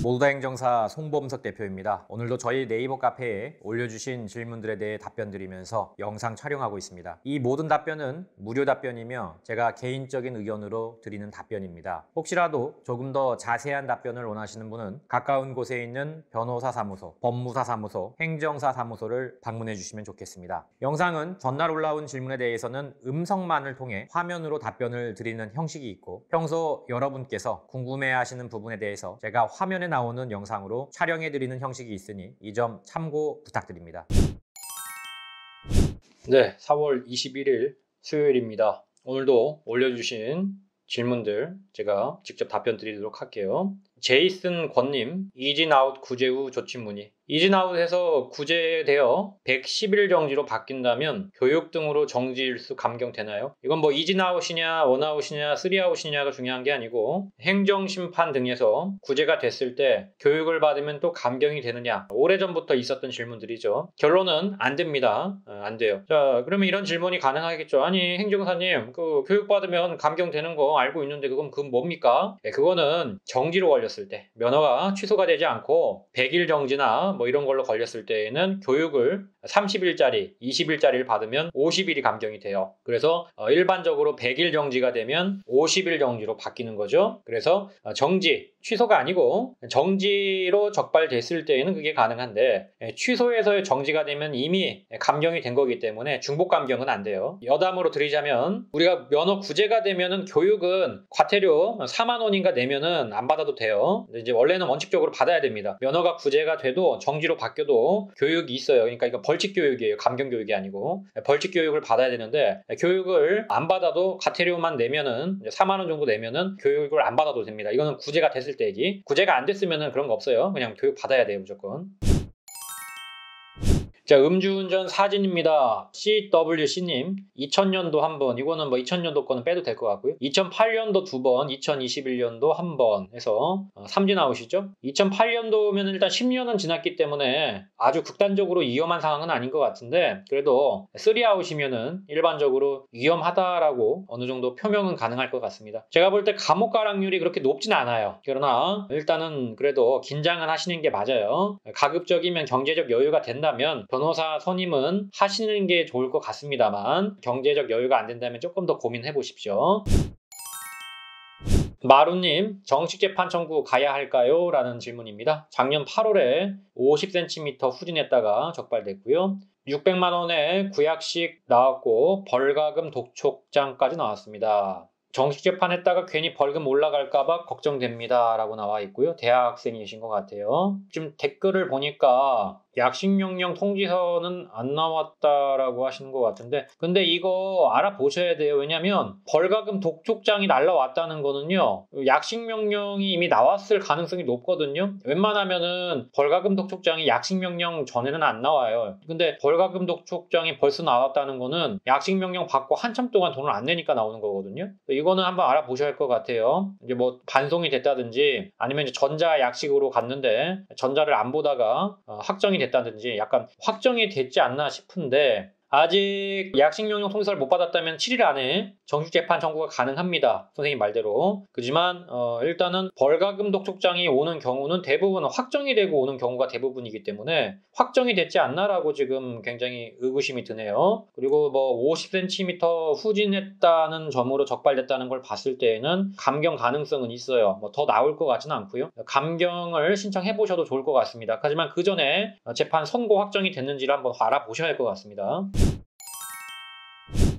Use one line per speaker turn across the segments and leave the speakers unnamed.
모두다 행정사 송범석 대표입니다. 오늘도 저희 네이버 카페에 올려주신 질문들에 대해 답변 드리면서 영상 촬영하고 있습니다. 이 모든 답변은 무료 답변이며 제가 개인적인 의견으로 드리는 답변입니다. 혹시라도 조금 더 자세한 답변을 원하시는 분은 가까운 곳에 있는 변호사 사무소, 법무사 사무소, 행정사 사무소를 방문해 주시면 좋겠습니다. 영상은 전날 올라온 질문에 대해서는 음성만을 통해 화면으로 답변을 드리는 형식이 있고, 평소 여러분께서 궁금해하시는 부분에 대해서 제가 화면에 나오는 영상으로 촬영해드리는 형식이 있으니 이 점 참고 부탁드립니다. 네, 4월 21일 수요일입니다. 오늘도 올려주신 질문들 제가 직접 답변 드리도록 할게요. 제이슨 권님, 이진아웃 구제 후 조치 문의. 이진아웃에서 구제되어 110일 정지로 바뀐다면 교육 등으로 정지 일수 감경되나요? 이건 뭐 이진아웃이냐 원아웃이냐 쓰리아웃이냐가 중요한 게 아니고 행정심판 등에서 구제가 됐을 때 교육을 받으면 또 감경이 되느냐, 오래전부터 있었던 질문들이죠. 결론은 안 됩니다. 안 돼요. 자, 그러면 이런 질문이 가능하겠죠. 아니 행정사님, 그 교육받으면 감경되는 거 알고 있는데 그건 뭡니까? 네, 그거는 정지로 걸렸을 때, 면허가 취소가 되지 않고 100일 정지나 뭐 이런 걸로 걸렸을 때에는 교육을 30일짜리, 20일짜리를 받으면 50일이 감경이 돼요. 그래서 일반적으로 100일 정지가 되면 50일 정지로 바뀌는 거죠. 그래서 정지, 취소가 아니고 정지로 적발됐을 때에는 그게 가능한데, 취소에서의 정지가 되면 이미 감경이 된 거기 때문에 중복 감경은 안 돼요. 여담으로 드리자면 우리가 면허 구제가 되면은 교육은 과태료 4만 원인가 내면은 안 받아도 돼요. 근데 이제 원래는 원칙적으로 받아야 됩니다. 면허가 구제가 돼도 정지로 바뀌어도 교육이 있어요. 그러니까 이거 벌칙 교육이에요. 감경 교육이 아니고 벌칙 교육을 받아야 되는데, 교육을 안 받아도 과태료만 내면은 4만 원 정도 내면은 교육을 안 받아도 됩니다. 이거는 구제가 됐을 때 얘기. 구제가 안 됐으면은 그런 거 없어요. 그냥 교육 받아야 돼요, 무조건. 자, 음주운전 사진입니다. CWC님, 2000년도 한 번, 이거는 뭐 2000년도 거는 빼도 될 것 같고요. 2008년도 두 번, 2021년도 한 번 해서 3진 아웃이죠. 2008년도면 일단 10년은 지났기 때문에 아주 극단적으로 위험한 상황은 아닌 것 같은데, 그래도 3아웃이면은 일반적으로 위험하다라고 어느 정도 표명은 가능할 것 같습니다. 제가 볼 때 감옥 가락률이 그렇게 높진 않아요. 그러나 일단은 그래도 긴장은 하시는 게 맞아요. 가급적이면 경제적 여유가 된다면 변호사 선임은 하시는 게 좋을 것 같습니다만, 경제적 여유가 안 된다면 조금 더 고민해 보십시오. 마루님, 정식재판 청구 가야 할까요? 라는 질문입니다. 작년 8월에 50cm 후진했다가 적발됐고요. 600만 원의 구약식 나왔고 벌가금 독촉장까지 나왔습니다. 정식 재판했다가 괜히 벌금 올라갈까봐 걱정됩니다 라고 나와 있고요. 대학생이신 것 같아요. 지금 댓글을 보니까 약식명령 통지서는 안 나왔다라고 하시는 것 같은데, 근데 이거 알아보셔야 돼요. 왜냐면 벌가금 독촉장이 날라왔다는 거는요, 약식명령이 이미 나왔을 가능성이 높거든요. 웬만하면은 벌가금 독촉장이 약식명령 전에는 안 나와요. 근데 벌가금 독촉장이 벌써 나왔다는 거는 약식명령 받고 한참 동안 돈을 안 내니까 나오는 거거든요. 이거는 한번 알아보셔야 할 것 같아요. 이제 뭐 반송이 됐다든지 아니면 이제 전자 약식으로 갔는데 전자를 안 보다가 확정이 됐다든지, 약간 확정이 됐지 않나 싶은데, 아직 약식명령 통지서를 못 받았다면 7일 안에 정식재판 청구가 가능합니다. 선생님 말대로. 그지만 일단은 벌가금 독촉장이 오는 경우는 대부분 확정이 되고 오는 경우가 대부분이기 때문에 확정이 됐지 않나라고 지금 굉장히 의구심이 드네요. 그리고 뭐 50cm 후진했다는 점으로 적발됐다는 걸 봤을 때에는 감경 가능성은 있어요. 뭐 더 나올 것 같지는 않고요. 감경을 신청해 보셔도 좋을 것 같습니다. 하지만 그 전에 재판 선고 확정이 됐는지를 한번 알아보셔야 할 것 같습니다.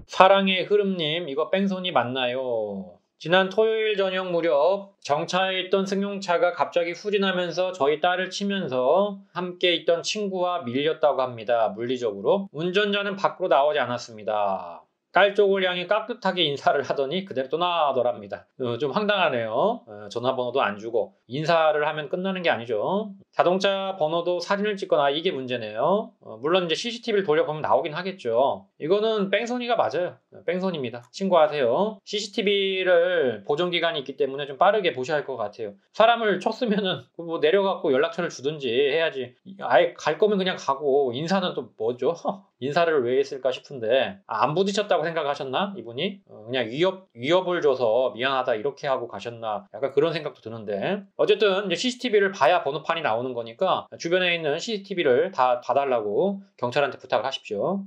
사랑의 흐름님, 이거 뺑소니 맞나요? 지난 토요일 저녁 무렵 정차해 있던 승용차가 갑자기 후진하면서 저희 딸을 치면서 함께 있던 친구와 밀렸다고 합니다. 물리적으로. 운전자는 밖으로 나오지 않았습니다. 딸 쪽을 향해 깍듯하게 인사를 하더니 그대로 떠나더랍니다. 좀 황당하네요. 전화번호도 안 주고 인사를 하면 끝나는 게 아니죠. 자동차 번호도 사진을 찍거나, 이게 문제네요. 물론 이제 CCTV를 돌려보면 나오긴 하겠죠. 이거는 뺑소니가 맞아요. 뺑소니입니다. 신고하세요. CCTV를 보존기간이 있기 때문에 좀 빠르게 보셔야 할 것 같아요. 사람을 쳤으면은 뭐 내려갖고 연락처를 주든지 해야지. 아예 갈 거면 그냥 가고, 인사는 또 뭐죠? 인사를 왜 했을까 싶은데, 안 부딪혔다고 미안하다고 생각하셨나 이분이? 그냥 위협을 줘서 미안하다 이렇게 하고 가셨나? 약간 그런 생각도 드는데 어쨌든 이제 CCTV를 봐야 번호판이 나오는 거니까 주변에 있는 CCTV를 다 봐달라고 경찰한테 부탁을 하십시오.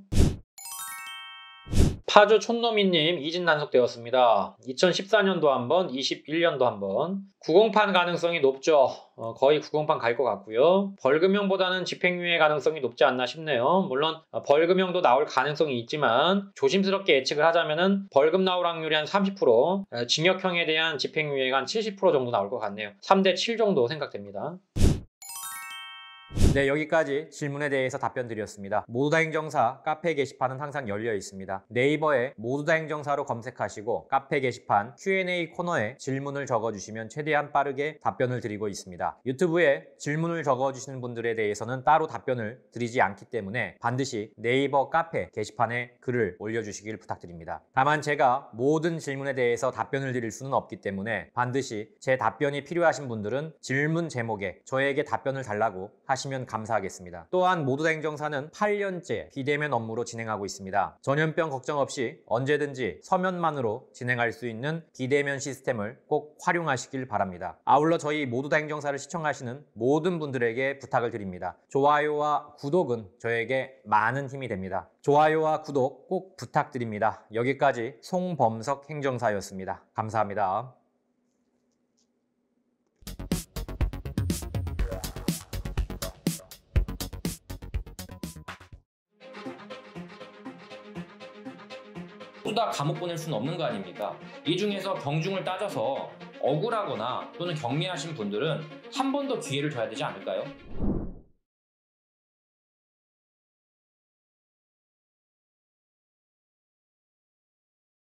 파주 촌놈이님 이진 단속되었습니다. 2014년도 한번, 21년도 한번. 908 가능성이 높죠. 거의 908 갈 것 같고요. 벌금형보다는 집행유예 가능성이 높지 않나 싶네요. 물론 벌금형도 나올 가능성이 있지만 조심스럽게 예측을 하자면은 벌금 나올 확률이 한 30%, 징역형에 대한 집행유예가 한 70% 정도 나올 것 같네요. 3대 7 정도 생각됩니다. 네, 여기까지 질문에 대해서 답변 드렸습니다. 모두다 행정사 카페 게시판은 항상 열려 있습니다. 네이버에 모두다 행정사로 검색하시고 카페 게시판 Q&A 코너에 질문을 적어주시면 최대한 빠르게 답변을 드리고 있습니다. 유튜브에 질문을 적어주시는 분들에 대해서는 따로 답변을 드리지 않기 때문에 반드시 네이버 카페 게시판에 글을 올려주시길 부탁드립니다. 다만 제가 모든 질문에 대해서 답변을 드릴 수는 없기 때문에 반드시 제 답변이 필요하신 분들은 질문 제목에 저에게 답변을 달라고 하시면 감사하겠습니다. 또한 모두다 행정사는 8년째 비대면 업무로 진행하고 있습니다. 전염병 걱정 없이 언제든지 서면만으로 진행할 수 있는 비대면 시스템을 꼭 활용하시길 바랍니다. 아울러 저희 모두다 행정사를 시청하시는 모든 분들에게 부탁을 드립니다. 좋아요와 구독은 저에게 많은 힘이 됩니다. 좋아요와 구독 꼭 부탁드립니다. 여기까지 송범석 행정사였습니다. 감사합니다. 모두 다 감옥 보낼 수는 없는 거 아닙니까? 이 중에서 경중을 따져서 억울하거나 또는 경미하신 분들은 한 번 더 기회를 줘야 되지 않을까요?